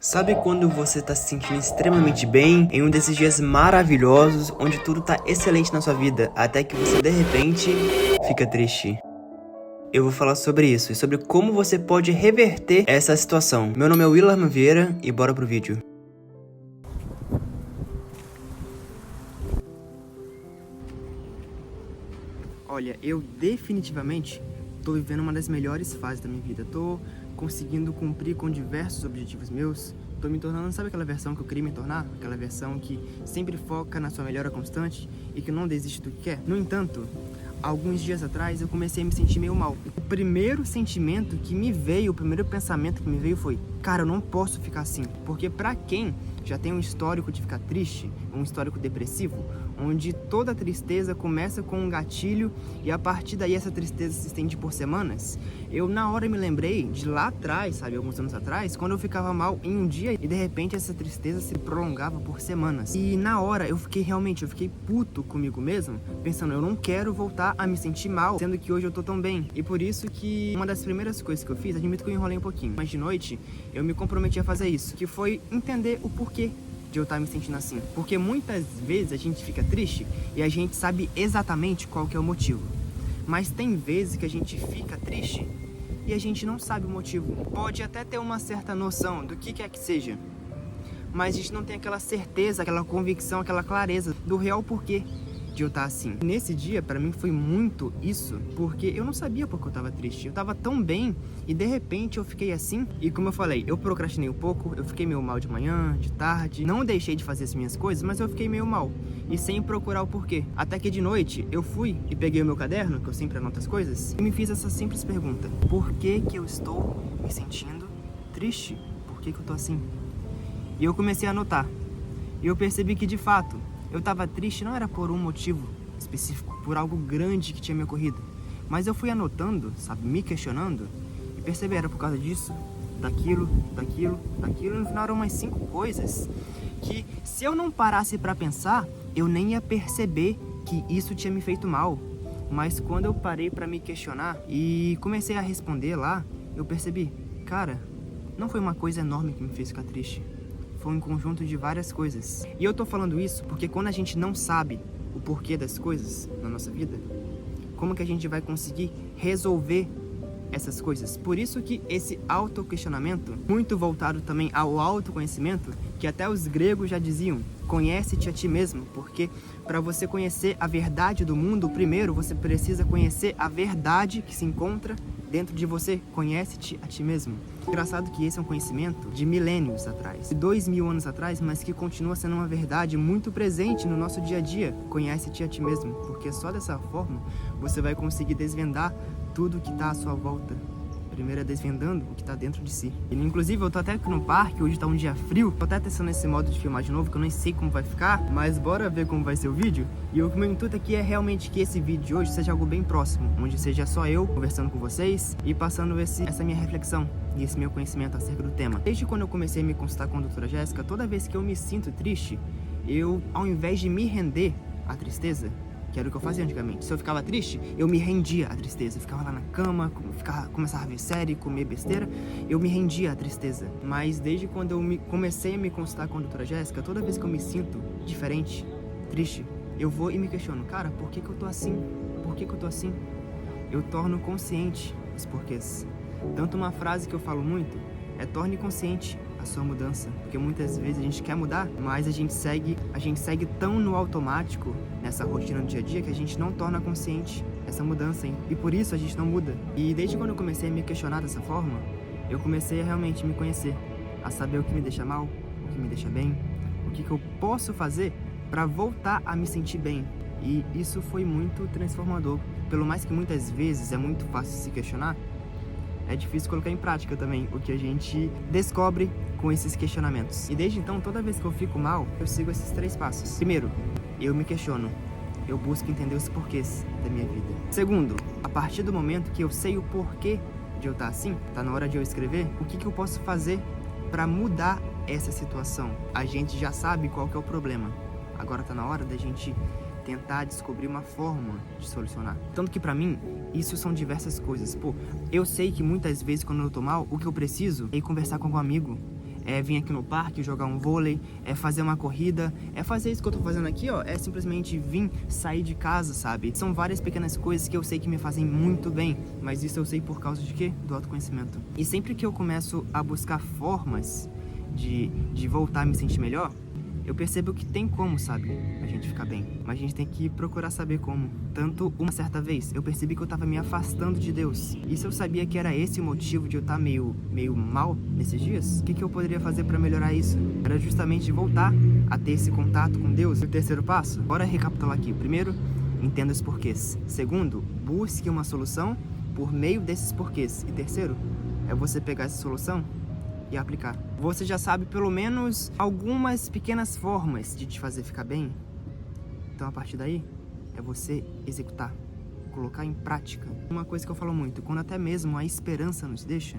Sabe quando você tá se sentindo extremamente bem, em um desses dias maravilhosos, onde tudo tá excelente na sua vida, até que você de repente fica triste? Eu vou falar sobre isso e sobre como você pode reverter essa situação. Meu nome é Willarman Vieira e bora pro vídeo. Olha, eu definitivamente tô vivendo uma das melhores fases da minha vida. Tô conseguindo cumprir com diversos objetivos meus. Tô me tornando, sabe aquela versão que eu queria me tornar? Aquela versão que sempre foca na sua melhora constante e que não desiste do que quer. No entanto, alguns dias atrás eu comecei a me sentir meio mal. O primeiro sentimento que me veio, o primeiro pensamento que me veio foi: cara, eu não posso ficar assim. Porque pra quem já tem um histórico de ficar triste, um histórico depressivo, onde toda tristeza começa com um gatilho e a partir daí essa tristeza se estende por semanas, eu na hora me lembrei de lá atrás, sabe, alguns anos atrás, quando eu ficava mal em um dia e de repente essa tristeza se prolongava por semanas. E na hora eu fiquei puto comigo mesmo, pensando, eu não quero voltar a me sentir mal, sendo que hoje eu tô tão bem. E por isso que uma das primeiras coisas que eu fiz, admito que eu enrolei um pouquinho, mas de noite eu me comprometi a fazer isso, que foi entender o porquê de eu estar me sentindo assim. Porque muitas vezes a gente fica triste e a gente sabe exatamente qual que é o motivo. Mas tem vezes que a gente fica triste e a gente não sabe o motivo. Pode até ter uma certa noção do que quer que seja, mas a gente não tem aquela certeza, aquela convicção, aquela clareza do real porquê de eu estar assim. Nesse dia, pra mim, foi muito isso, porque eu não sabia por que eu tava triste. Eu tava tão bem e de repente eu fiquei assim. E como eu falei, eu procrastinei um pouco, eu fiquei meio mal de manhã, de tarde. Não deixei de fazer as minhas coisas, mas eu fiquei meio mal. E sem procurar o porquê. Até que de noite eu fui e peguei o meu caderno, que eu sempre anoto as coisas, e me fiz essa simples pergunta: por que que eu estou me sentindo triste? Por que que eu tô assim? E eu comecei a anotar. E eu percebi que de fato eu tava triste não era por um motivo específico, por algo grande que tinha me ocorrido. Mas eu fui anotando, sabe, me questionando, e percebi, era por causa disso, daquilo, e no final eram umas 5 coisas que, se eu não parasse pra pensar, eu nem ia perceber que isso tinha me feito mal. Mas quando eu parei pra me questionar e comecei a responder lá, eu percebi, cara, não foi uma coisa enorme que me fez ficar triste. Foi um conjunto de várias coisas. E eu tô falando isso porque quando a gente não sabe o porquê das coisas na nossa vida, como que a gente vai conseguir resolver essas coisas? Por isso que esse autoquestionamento, muito voltado também ao autoconhecimento, que até os gregos já diziam, conhece-te a ti mesmo, porque para você conhecer a verdade do mundo, primeiro você precisa conhecer a verdade que se encontra dentro de você. Conhece-te a ti mesmo. Engraçado que esse é um conhecimento de milênios atrás, de 2000 anos atrás, mas que continua sendo uma verdade muito presente no nosso dia a dia. Conhece-te a ti mesmo, porque só dessa forma você vai conseguir desvendar tudo que está à sua volta. Primeiro é desvendando o que está dentro de si. E, inclusive, eu tô até aqui no parque, hoje tá um dia frio. Tô até testando esse modo de filmar de novo, que eu nem sei como vai ficar, mas bora ver como vai ser o vídeo. E o meu intuito aqui é realmente que esse vídeo de hoje seja algo bem próximo, onde seja só eu conversando com vocês e passando essa minha reflexão e esse meu conhecimento acerca do tema. Desde quando eu comecei a me consultar com a doutora Jéssica, toda vez que eu me sinto triste, eu, ao invés de me render à tristeza, que era o que eu fazia antigamente. Se eu ficava triste, eu me rendia à tristeza. Eu ficava lá na cama, começava a ver série, comer besteira, eu me rendia à tristeza. Mas desde quando eu comecei a me consultar com a doutora Jéssica, toda vez que eu me sinto diferente, triste, eu vou e me questiono, cara, por que que eu tô assim? Por que que eu tô assim? Eu torno consciente os porquês. Tanto uma frase que eu falo muito é: torne consciente a sua mudança, porque muitas vezes a gente quer mudar, mas a gente segue tão no automático nessa rotina do dia a dia que a gente não torna consciente essa mudança, hein? E por isso a gente não muda. E desde quando eu comecei a me questionar dessa forma, eu comecei a realmente me conhecer, a saber o que me deixa mal, o que me deixa bem, o que eu posso fazer para voltar a me sentir bem. E isso foi muito transformador. Pelo mais que muitas vezes é muito fácil se questionar, é difícil colocar em prática também o que a gente descobre com esses questionamentos. E desde então, toda vez que eu fico mal, eu sigo esses 3 passos. Primeiro, eu me questiono. Eu busco entender os porquês da minha vida. Segundo, a partir do momento que eu sei o porquê de eu estar assim, tá na hora de eu escrever, o que eu posso fazer para mudar essa situação? A gente já sabe qual que é o problema. Agora tá na hora da gente tentar descobrir uma forma de solucionar. Tanto que pra mim, isso são diversas coisas. Pô, eu sei que muitas vezes quando eu tô mal, o que eu preciso é ir conversar com algum amigo, é vir aqui no parque, jogar um vôlei, é fazer uma corrida, é fazer isso que eu tô fazendo aqui, ó, é simplesmente vir, sair de casa, sabe? São várias pequenas coisas que eu sei que me fazem muito bem, mas isso eu sei por causa de quê? Do autoconhecimento. E sempre que eu começo a buscar formas de voltar a me sentir melhor, eu percebo que tem como, sabe, a gente ficar bem. Mas a gente tem que procurar saber como. Tanto uma certa vez, eu percebi que eu tava me afastando de Deus. E se eu sabia que era esse o motivo de eu estar meio mal nesses dias, o que eu poderia fazer para melhorar isso? Era justamente voltar a ter esse contato com Deus. E o terceiro passo, bora recapitular aqui. Primeiro, entenda os porquês. Segundo, busque uma solução por meio desses porquês. E terceiro, é você pegar essa solução e aplicar. Você já sabe pelo menos algumas pequenas formas de te fazer ficar bem. Então a partir daí é você executar, colocar em prática. Uma coisa que eu falo muito, quando até mesmo a esperança nos deixa,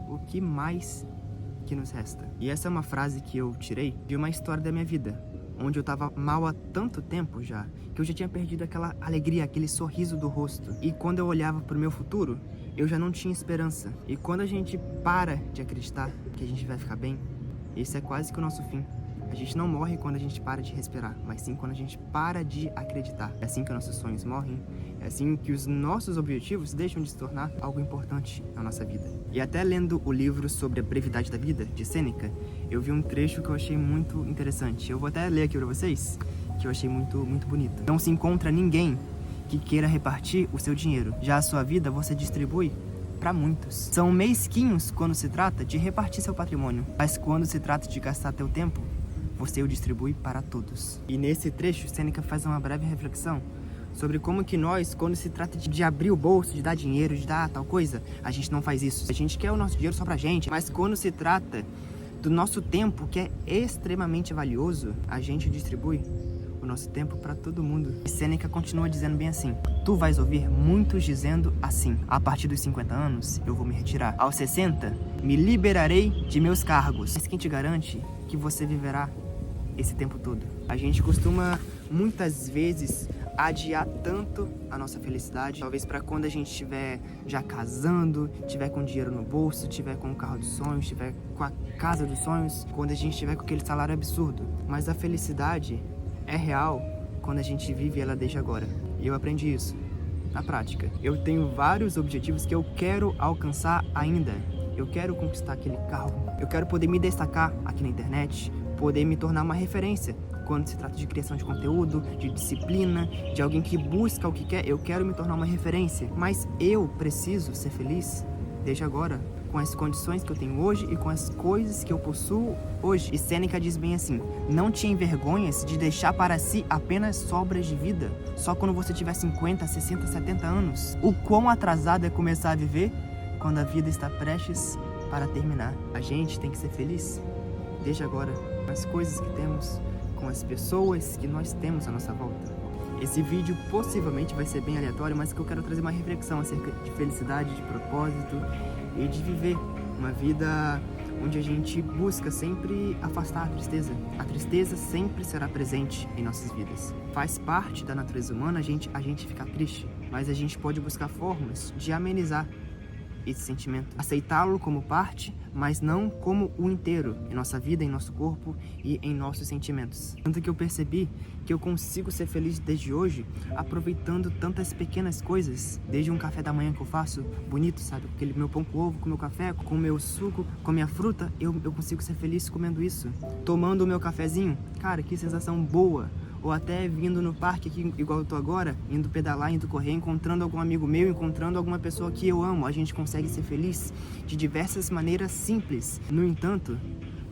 o que mais que nos resta? E essa é uma frase que eu tirei de uma história da minha vida, onde eu tava mal há tanto tempo já, que eu já tinha perdido aquela alegria, aquele sorriso do rosto. E quando eu olhava pro meu futuro, eu já não tinha esperança. E quando a gente para de acreditar que a gente vai ficar bem, esse é quase que o nosso fim. A gente não morre quando a gente para de respirar, mas sim quando a gente para de acreditar. É assim que nossos sonhos morrem, é assim que os nossos objetivos deixam de se tornar algo importante na nossa vida. E até lendo o livro sobre a brevidade da vida, de Sêneca, eu vi um trecho que eu achei muito interessante. Eu vou até ler aqui para vocês, que eu achei muito bonito. Não se encontra ninguém que queira repartir o seu dinheiro. Já a sua vida você distribui para muitos. São mesquinhos quando se trata de repartir seu patrimônio, mas quando se trata de gastar teu tempo, você o distribui para todos. E nesse trecho, Sêneca faz uma breve reflexão sobre como que nós, quando se trata de abrir o bolso, de dar dinheiro, de dar tal coisa, a gente não faz isso. A gente quer o nosso dinheiro só pra gente, mas quando se trata do nosso tempo, que é extremamente valioso, a gente distribui o nosso tempo para todo mundo. E Sêneca continua dizendo bem assim: tu vais ouvir muitos dizendo assim: a partir dos 50 anos eu vou me retirar, aos 60 me liberarei de meus cargos. Mas quem te garante que você viverá esse tempo todo? A gente costuma muitas vezes adiar tanto a nossa felicidade, talvez para quando a gente estiver já casando, tiver com dinheiro no bolso, tiver com o carro dos sonhos, tiver com a casa dos sonhos, quando a gente tiver com aquele salário absurdo. Mas a felicidade é real quando a gente vive ela desde agora. E eu aprendi isso na prática. Eu tenho vários objetivos que eu quero alcançar ainda. Eu quero conquistar aquele carro. Eu quero poder me destacar aqui na internet, poder me tornar uma referência quando se trata de criação de conteúdo, de disciplina, de alguém que busca o que quer. Eu quero me tornar uma referência, mas eu preciso ser feliz desde agora, com as condições que eu tenho hoje e com as coisas que eu possuo hoje. E Sêneca diz bem assim: não te envergonhes de deixar para si apenas sobras de vida, só quando você tiver 50, 60, 70 anos. O quão atrasado é começar a viver quando a vida está prestes para terminar. A gente tem que ser feliz desde agora, com as coisas que temos, com as pessoas que nós temos à nossa volta. Esse vídeo possivelmente vai ser bem aleatório, mas que eu quero trazer uma reflexão acerca de felicidade, de propósito e de viver uma vida onde a gente busca sempre afastar a tristeza. A tristeza sempre será presente em nossas vidas. Faz parte da natureza humana a gente ficar triste, mas a gente pode buscar formas de amenizar esse sentimento, aceitá-lo como parte, mas não como o inteiro em nossa vida, em nosso corpo e em nossos sentimentos. Tanto que eu percebi que eu consigo ser feliz desde hoje, aproveitando tantas pequenas coisas, desde um café da manhã que eu faço bonito, sabe? Aquele meu pão com ovo, com meu café, com meu suco, com minha fruta, eu consigo ser feliz comendo isso. Tomando o meu cafezinho, cara, que sensação boa. Ou até vindo no parque aqui, igual eu tô agora, indo pedalar, indo correr, encontrando algum amigo meu, encontrando alguma pessoa que eu amo. A gente consegue ser feliz de diversas maneiras simples. No entanto,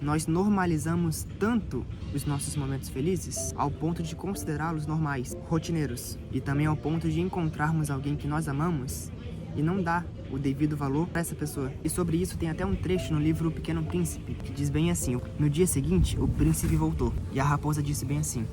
nós normalizamos tanto os nossos momentos felizes ao ponto de considerá-los normais, rotineiros. E também ao ponto de encontrarmos alguém que nós amamos e não dá o devido valor para essa pessoa. E sobre isso tem até um trecho no livro O Pequeno Príncipe, que diz bem assim: no dia seguinte, o príncipe voltou, e a raposa disse bem assim: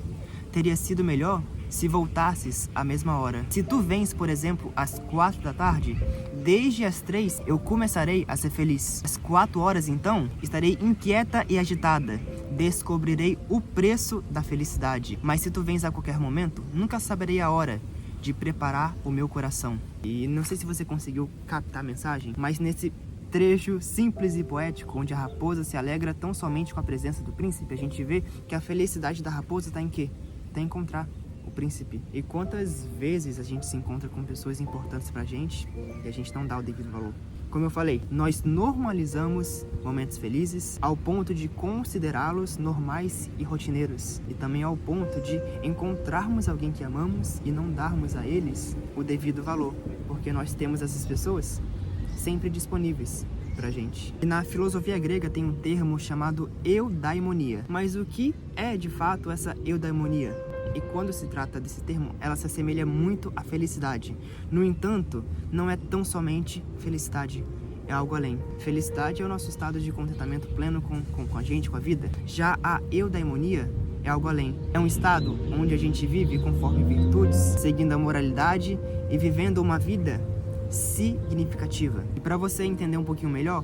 teria sido melhor se voltasses à mesma hora. Se tu vens, por exemplo, às 4 da tarde, desde as 3 eu começarei a ser feliz. Às 4 horas, então, estarei inquieta e agitada. Descobrirei o preço da felicidade. Mas se tu vens a qualquer momento, nunca saberei a hora de preparar o meu coração. E não sei se você conseguiu captar a mensagem, mas nesse trecho simples e poético, onde a raposa se alegra tão somente com a presença do príncipe, a gente vê que a felicidade da raposa está em quê? Está em encontrar o príncipe. E quantas vezes a gente se encontra com pessoas importantes pra gente e a gente não dá o devido valor? Como eu falei, nós normalizamos momentos felizes ao ponto de considerá-los normais e rotineiros. E também ao ponto de encontrarmos alguém que amamos e não darmos a eles o devido valor. Porque nós temos essas pessoas sempre disponíveis pra gente. E na filosofia grega tem um termo chamado eudaimonia. Mas o que é de fato essa eudaimonia? E quando se trata desse termo, ela se assemelha muito à felicidade. No entanto, não é tão somente felicidade, é algo além. Felicidade é o nosso estado de contentamento pleno com a gente, com a vida. Já a eudaimonia é algo além. É um estado onde a gente vive conforme virtudes, seguindo a moralidade e vivendo uma vida significativa. E para você entender um pouquinho melhor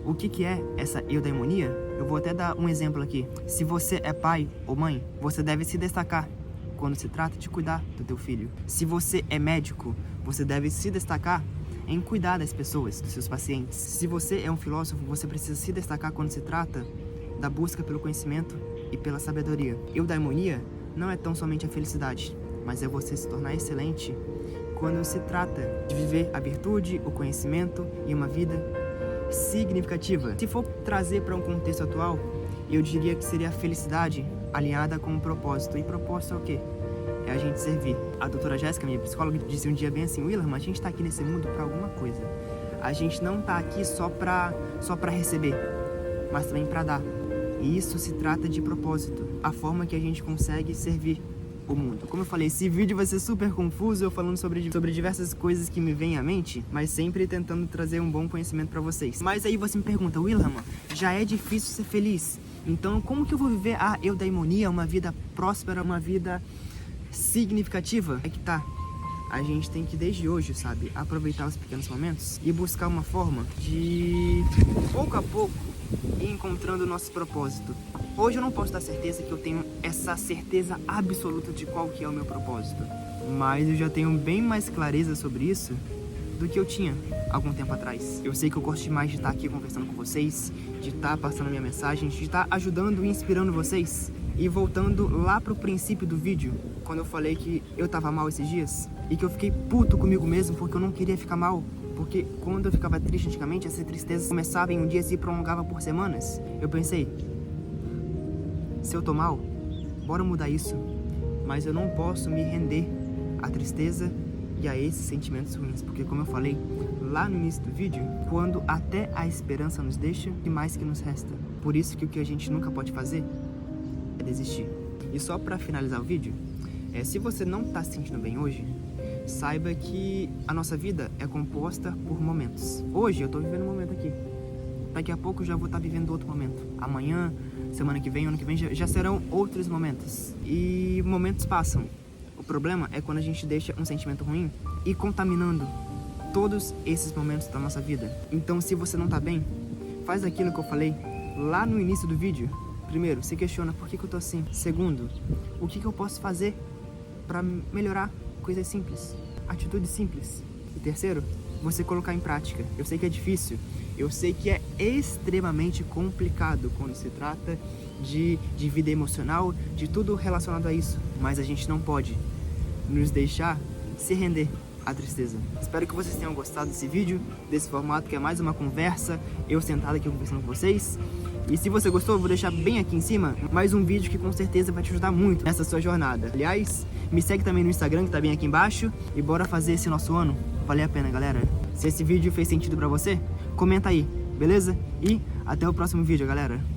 o que é essa eudaimonia, eu vou até dar um exemplo aqui. Se você é pai ou mãe, você deve se destacar quando se trata de cuidar do teu filho. Se você é médico, você deve se destacar em cuidar das pessoas, dos seus pacientes. Se você é um filósofo, você precisa se destacar quando se trata da busca pelo conhecimento e pela sabedoria. Eudaimonia não é tão somente a felicidade, mas é você se tornar excelente quando se trata de viver a virtude, o conhecimento e uma vida significativa. Se for trazer para um contexto atual, eu diria que seria a felicidade alinhada com um propósito. E propósito é o quê? É a gente servir. A doutora Jéssica, minha psicóloga, disse um dia bem assim: Willam, a gente tá aqui nesse mundo para alguma coisa. A gente não tá aqui só pra receber, mas também para dar. E isso se trata de propósito. A forma que a gente consegue servir o mundo. Como eu falei, esse vídeo vai ser super confuso, eu falando sobre diversas coisas que me vêm à mente, mas sempre tentando trazer um bom conhecimento para vocês. Mas aí você me pergunta: Willam, já é difícil ser feliz, então como que eu vou viver a eudaimonia, uma vida próspera, uma vida significativa? É que tá, a gente tem que desde hoje, sabe, aproveitar os pequenos momentos e buscar uma forma de, pouco a pouco, ir encontrando o nosso propósito. Hoje eu não posso dar certeza que eu tenho essa certeza absoluta de qual que é o meu propósito, mas eu já tenho bem mais clareza sobre isso do que eu tinha algum tempo atrás. Eu sei que eu gosto demais de estar aqui conversando com vocês, de estar passando a minha mensagem, de estar ajudando e inspirando vocês. E voltando lá pro princípio do vídeo, quando eu falei que eu tava mal esses dias e que eu fiquei puto comigo mesmo porque eu não queria ficar mal, porque quando eu ficava triste antigamente, essa tristeza começava em um dia e se prolongava por semanas. Eu pensei, se eu tô mal, bora mudar isso, mas eu não posso me render à tristeza e a esses sentimentos ruins, porque como eu falei lá no início do vídeo, quando até a esperança nos deixa, o que mais que nos resta? Por isso que o que a gente nunca pode fazer é desistir. E só pra finalizar o vídeo, se você não tá se sentindo bem hoje, saiba que a nossa vida é composta por momentos. Hoje eu tô vivendo um momento aqui, daqui a pouco eu já vou estar vivendo outro momento. Amanhã, semana que vem, ano que vem, já serão outros momentos. E momentos passam. O problema é quando a gente deixa um sentimento ruim ir contaminando todos esses momentos da nossa vida. Então, se você não tá bem, faz aquilo que eu falei lá no início do vídeo. Primeiro, se questiona por que eu tô assim. Segundo, o que eu posso fazer para melhorar coisas simples, atitudes simples. E terceiro, você colocar em prática. Eu sei que é difícil, eu sei que é extremamente complicado quando se trata de vida emocional, de tudo relacionado a isso, mas a gente não pode nos deixar se render à tristeza. Espero que vocês tenham gostado desse vídeo, desse formato que é mais uma conversa, eu sentado aqui conversando com vocês. E se você gostou, eu vou deixar bem aqui em cima mais um vídeo que com certeza vai te ajudar muito nessa sua jornada. Aliás, me segue também no Instagram, que tá bem aqui embaixo, e bora fazer esse nosso ano valer a pena, galera. Se esse vídeo fez sentido pra você, comenta aí, beleza? E até o próximo vídeo, galera.